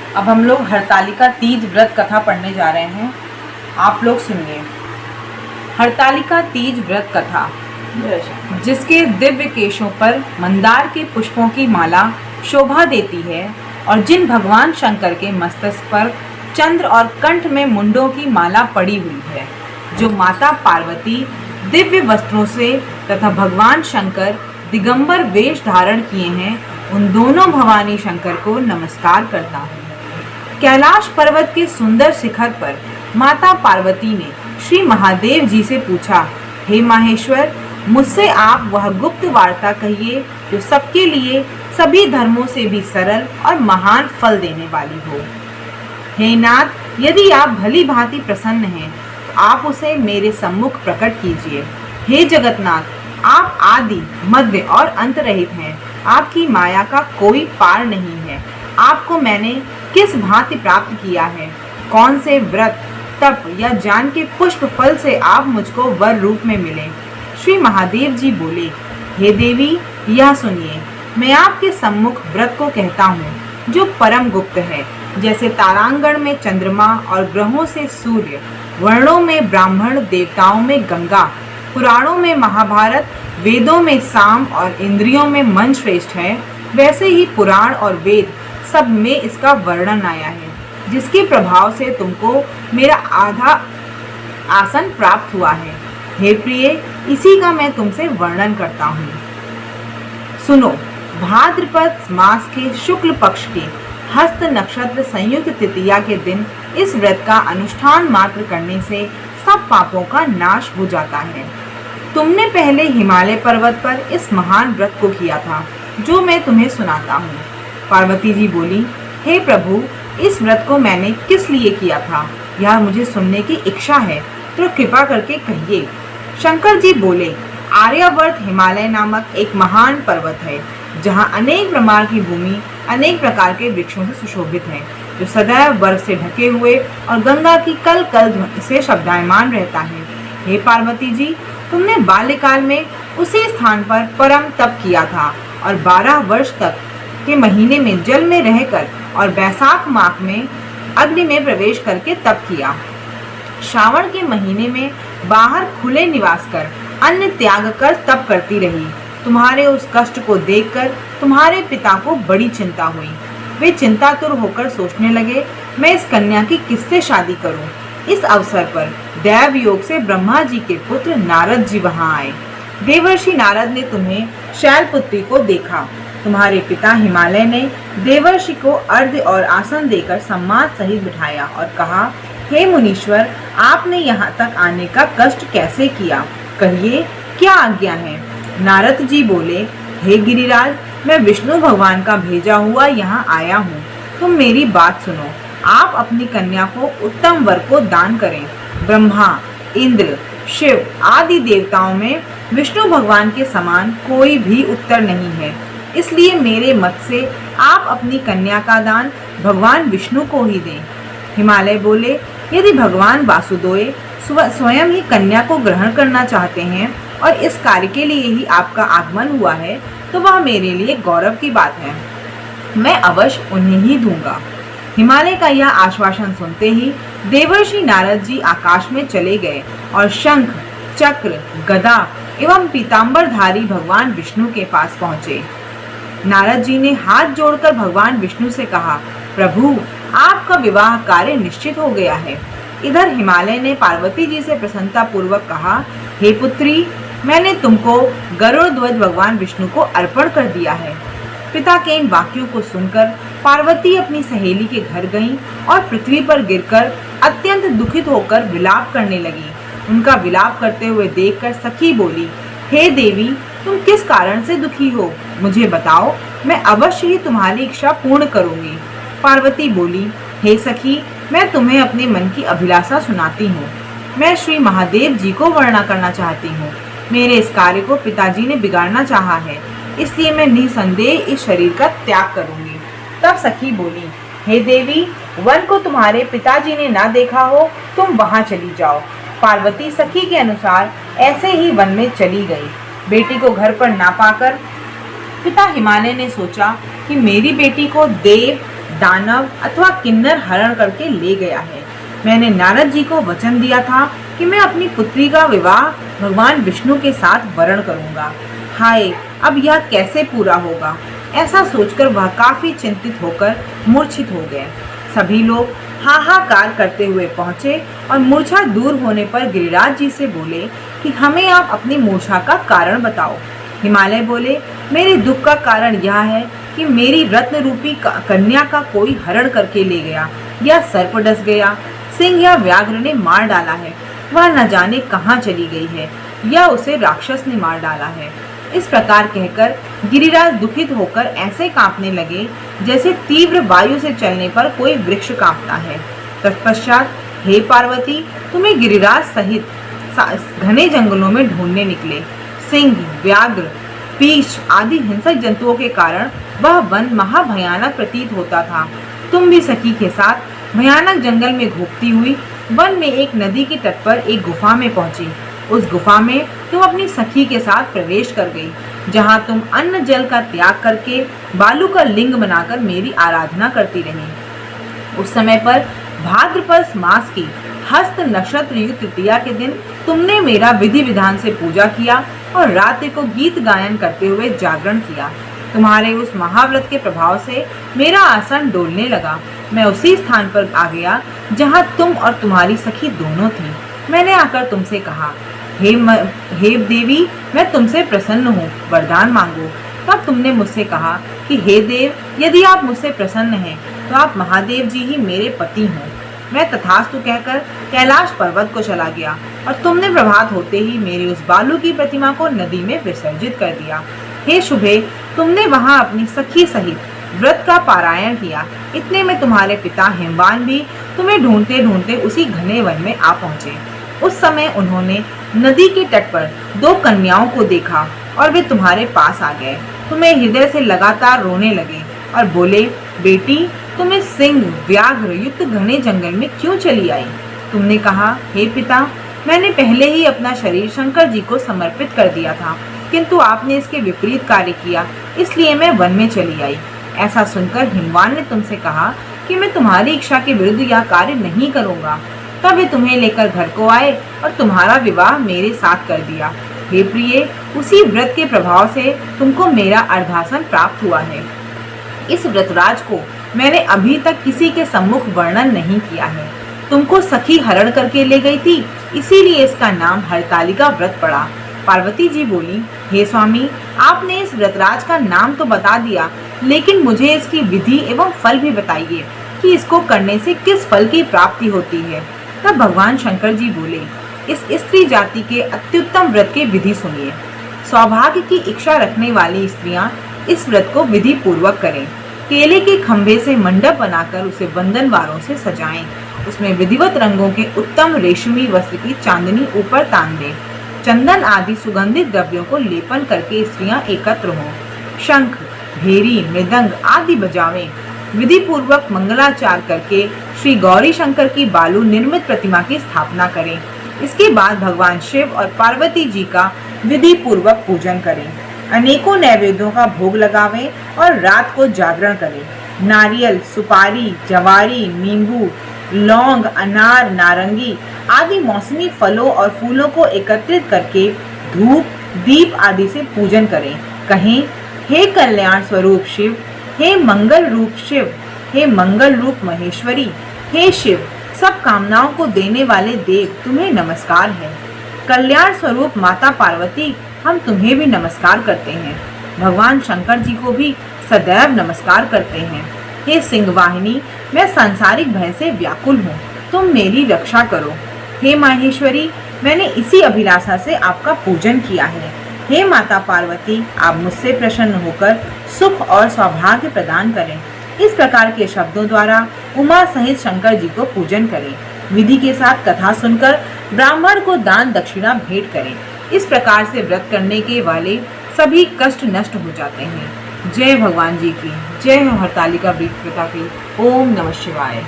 अब हम लोग हरतालिका तीज व्रत कथा पढ़ने जा रहे हैं। आप लोग सुनिए। हरतालिका तीज व्रत कथा, जिसके दिव्य केशों पर मंदार के पुष्पों की माला शोभा देती है और जिन भगवान शंकर के मस्तक पर चंद्र और कंठ में मुंडों की माला पड़ी हुई है, जो माता पार्वती दिव्य वस्त्रों से तथा भगवान शंकर दिगंबर वेश धारण किए हैं, उन दोनों भवानी शंकर को नमस्कार करता हूँ। कैलाश पर्वत के सुंदर शिखर पर माता पार्वती ने श्री महादेव जी से पूछा, हे माहेश्वर, मुझसे आप वह गुप्त वार्ता कहिए जो सबके लिए सभी धर्मों से भी सरल और महान फल देने वाली हो। हे नाथ, यदि आप भली भांति प्रसन्न हैं तो आप उसे मेरे सम्मुख प्रकट कीजिए। हे जगन्नाथ, आप आदि मध्य और अंत रहित हैं। आपकी माया का कोई पार नहीं है। आपको मैंने किस भांति प्राप्त किया है? कौन से व्रत, तप या ज्ञान के पुष्प फल से आप मुझको वर रूप में मिले? श्री महादेव जी बोले, हे देवी, यह सुनिए। मैं आपके सम्मुख व्रत को कहता हूँ जो परम गुप्त है। जैसे तारांगण में चंद्रमा और ग्रहों से सूर्य, वर्णों में ब्राह्मण, देवताओं में गंगा, पुराणों में महाभारत, वेदों में साम और इंद्रियों में मन श्रेष्ठ है, वैसे ही पुराण और वेद सब में इसका वर्णन आया है, जिसके प्रभाव से तुमको मेरा आधा आसन प्राप्त हुआ है। हे प्रिय, इसी का मैं तुमसे वर्णन करता हूँ। सुनो, भाद्रपद मास के शुक्ल पक्ष के हस्त नक्षत्र संयुक्त तृतीया के दिन इस व्रत का अनुष्ठान मात्र करने से सब पापों का नाश हो जाता है। तुमने पहले हिमालय पर्वत पर इस महान व्रत को किया था, जो मैं तुम्हें सुनाता हूँ। पार्वती जी बोली, हे प्रभु, इस व्रत को मैंने किस लिए किया था, यह मुझे सुनने की इच्छा है, तो कृपा करके कहिए। शंकर जी बोले, आर्यावर्त हिमालय नामक एक महान पर्वत है, जहाँ अनेक प्रकार की भूमि अनेक प्रकार के वृक्षों से सुशोभित है, जो सदैव बर्फ से ढके हुए और गंगा की कल कल ध्वनि से शब्दायमान रहता है। हे पार्वती जी, तुमने बाल्यकाल में उसी स्थान पर परम तप किया था और 12 वर्ष तक के महीने में जल में रहकर और बैसाख माह में अग्नि में प्रवेश करके तप किया। श्रावण के महीने में बाहर खुले निवास कर अन्न त्याग कर तप करती रही। तुम्हारे उस कष्ट को देखकर तुम्हारे पिता को बड़ी चिंता हुई। वे चिंतातुर होकर सोचने लगे, मैं इस कन्या की किससे शादी करूं? इस अवसर पर दैव योग से ब्रह्मा जी के पुत्र नारद जी वहां आए। देवर्षि नारद ने तुम्हें शैलपुत्री को देखा। तुम्हारे पिता हिमालय ने देवर्षि को अर्घ्य और आसन देकर सम्मान सहित बिठाया और कहा, हे मुनीश्वर, आपने यहाँ तक आने का कष्ट कैसे किया? कहिए, क्या आज्ञा है? नारद जी बोले, हे गिरिराज, मैं विष्णु भगवान का भेजा हुआ यहाँ आया हूँ। तुम मेरी बात सुनो। आप अपनी कन्या को उत्तम वर को दान करें। ब्रह्मा, इंद्र, शिव आदि देवताओं में विष्णु भगवान के समान कोई भी उत्तर नहीं है, इसलिए मेरे मत से आप अपनी कन्या का दान भगवान विष्णु को ही दें। हिमालय बोले, यदि भगवान वासुदेव स्वयं ही कन्या को ग्रहण करना चाहते हैं और इस कार्य के लिए ही आपका आगमन हुआ है, तो वह मेरे लिए गौरव की बात है। मैं अवश्य उन्हें ही दूंगा। हिमालय का यह आश्वासन सुनते ही देवर्षि नारद जी आकाश में चले गए और शंख, चक्र, गदा एवं पीतांबरधारी भगवान विष्णु के पास पहुंचे। नारद जी ने हाथ जोड़कर भगवान विष्णु से कहा, प्रभु, आपका विवाह कार्य निश्चित हो गया है। इधर हिमालय ने पार्वती जी से प्रसन्नता पूर्वक कहा, हे पुत्री, मैंने तुमको गरुड़ ध्वज भगवान विष्णु को अर्पण कर दिया है। पिता के इन वाक्यों को सुनकर पार्वती अपनी सहेली के घर गईं और पृथ्वी पर गिरकर अत्यंत दुखित होकर विलाप करने लगी। उनका विलाप करते हुए देखकर सखी बोली, हे देवी, तुम किस कारण से दुखी हो? मुझे बताओ, मैं अवश्य ही तुम्हारी इच्छा पूर्ण करूंगी। पार्वती बोली, हे सखी, मैं तुम्हें अपने मन की अभिलाषा सुनाती हूँ। मैं श्री महादेव जी को वर्णना करना चाहती हूँ। मेरे इस कार्य को पिताजी ने बिगाड़ना चाहा है, इसलिए मैं निसंदेह इस शरीर का त्याग करूंगी। तब सखी बोली, हे देवी, वन को तुम्हारे पिताजी ने ना देखा हो, तुम वहां चली जाओ। पार्वती सखी के अनुसार ऐसे ही वन में चली गई। बेटी को घर पर ना पाकर पिता हिमालय ने सोचा कि मेरी बेटी को देव, दानव अथवा किन्नर हरण करके ले गया है। मैंने नारद जी को वचन दिया था कि मैं अपनी पुत्री का विवाह भगवान विष्णु के साथ वर्ण करूंगा। हाय, अब यह कैसे पूरा होगा? ऐसा सोचकर वह काफी चिंतित होकर मूर्छित हो गए। सभी लोग हाहाकार करते हुए पहुंचे और मूर्छा दूर होने पर गिरिराज जी से बोले कि हमें आप अपनी मूर्छा का कारण बताओ। हिमालय बोले, मेरे दुख का कारण यह है कि मेरी रत्न रूपी कन्या का कोई हरण करके ले गया, या सर्प डस गया, सिंह या व्याघ्र ने मार डाला है, वह न जाने कहाँ चली गई है, या उसे राक्षस ने मार डाला है। इस प्रकार कहकर गिरिराज दुखित होकर ऐसे कांपने लगे जैसे तीव्र वायु से चलने पर कोई वृक्ष कांपता है। तत्पश्चात हे पार्वती, तुम्हें गिरिराज सहित घने जंगलों में ढूंढने निकले। सिंह, व्याघ्र, पीच आदि हिंसक जंतुओं के कारण वह वन महाभयानक प्रतीत होता था। तुम भी सखी के साथ भयानक जंगल में घूमती हुई वन में एक नदी के तट पर एक गुफा में पहुंची। उस गुफा में तुम अपनी सखी के साथ प्रवेश कर गई, जहां तुम अन्न जल का त्याग करके बालू का लिंग बनाकर मेरी आराधना करती रही। उस समय पर भाद्रपद मास की हस्त नक्षत्र युक्त तृतीया के दिन तुमने मेरा विधि विधान से पूजा किया और रात्रि को गीत गायन करते हुए जागरण किया। तुम्हारे उस महाव्रत के प्रभाव से मेरा आसन डोलने लगा। मैं उसी स्थान पर आ गया जहां तुम और तुम्हारी सखी दोनों थी। मैंने आकर तुमसे कहा, हे देवी, मैं तुमसे प्रसन्न हूँ, वरदान मांगो। तब तुमने मुझसे कहा कि हे देव, यदि आप मुझसे प्रसन्न हैं तो आप महादेव जी ही मेरे पति हों। मैं तथास्तु कहकर कैलाश पर्वत को चला गया और तुमने प्रभात होते ही मेरी उस बालू की प्रतिमा को नदी में विसर्जित कर दिया। हे शुभे, तुमने वहां अपनी सखी सहित व्रत का पारायण किया। इतने में तुम्हारे पिता हिमवान भी तुम्हें ढूंढते ढूंढते उसी घने वन में आ पहुंचे। उस समय उन्होंने नदी के तट पर दो कन्याओं को देखा और वे तुम्हारे पास आ गए। तुम्हें हृदय से लगातार रोने लगे और बोले, बेटी, तुम इस सिंह व्याघ्र युक्त घने जंगल में क्यों चली आई? तुमने कहा, हे पिता, मैंने पहले ही अपना शरीर शंकर जी को समर्पित कर दिया था, किंतु आपने इसके विपरीत कार्य किया, इसलिए मैं वन में चली आई। ऐसा सुनकर हिमवान ने तुमसे कहा कि मैं तुम्हारी इच्छा के विरुद्ध यह कार्य नहीं करूंगा। तब वे तुम्हें लेकर घर को आए और तुम्हारा विवाह मेरे साथ कर दिया। हे प्रिय, उसी व्रत के प्रभाव से तुमको मेरा अर्धासन प्राप्त हुआ है। इस व्रतराज को मैंने अभी तक किसी के सम्मुख वर्णन नहीं किया है। तुमको सखी हरण करके ले गई थी, इसीलिए इसका नाम हरतालिका व्रत पड़ा। पार्वती जी बोली, हे स्वामी, आपने इस व्रतराज का नाम तो बता दिया, लेकिन मुझे इसकी विधि एवं फल भी बताइए कि इसको करने से किस फल की प्राप्ति होती है। तब भगवान शंकर जी बोले, इस स्त्री जाति के अत्युत्तम व्रत के विधि सुनिए। सौभाग्य की इच्छा रखने वाली स्त्रियां इस व्रत को विधि पूर्वक करें। केले के खंभे से मंडप बनाकर उसे बंधनवारों से सजाएं। उसमें विधिवत रंगों के उत्तम रेशमी वस्त्र की चांदनी ऊपर तान दें। चंदन आदि सुगंधित द्रव्यों को लेपन करके स्त्रियां एकत्र हों। शंख, भेरी, मृदंग आदि बजावें। विधि पूर्वक मंगलाचार करके श्री गौरी शंकर की बालू निर्मित प्रतिमा की स्थापना करें। इसके बाद भगवान शिव और पार्वती जी का विधि पूर्वक पूजन करें। अनेकों नैवेद्यों का भोग लगावें और रात को जागरण करें। नारियल, सुपारी, जवारी, नींबू, लौंग, अनार, नारंगी आदि मौसमी फलों और फूलों को एकत्रित करके धूप, दीप आदि से पूजन करें। कहें, हे कल्याण स्वरूप शिव, हे मंगल रूप शिव, हे मंगल रूप महेश्वरी, हे शिव, सब कामनाओं को देने वाले देव, तुम्हें नमस्कार है। कल्याण स्वरूप माता पार्वती, हम तुम्हें भी नमस्कार करते हैं। भगवान शंकर जी को भी सदैव नमस्कार करते हैं। हे सिंह वाहिनी, मैं सांसारिक भय से व्याकुल हूँ, तुम मेरी रक्षा करो। हे माहेश्वरी, मैंने इसी अभिलाषा से आपका पूजन किया है। हे माता पार्वती, आप मुझसे प्रसन्न होकर सुख और सौभाग्य प्रदान करें। इस प्रकार के शब्दों द्वारा उमा सहित शंकर जी को पूजन करें। विधि के साथ कथा सुनकर ब्राह्मण को दान दक्षिणा भेंट करें। इस प्रकार से व्रत करने के वाले सभी कष्ट नष्ट हो जाते हैं। जय भगवान जी की, जय हरतालिका व्रत कथा की। ओम नमः शिवाय।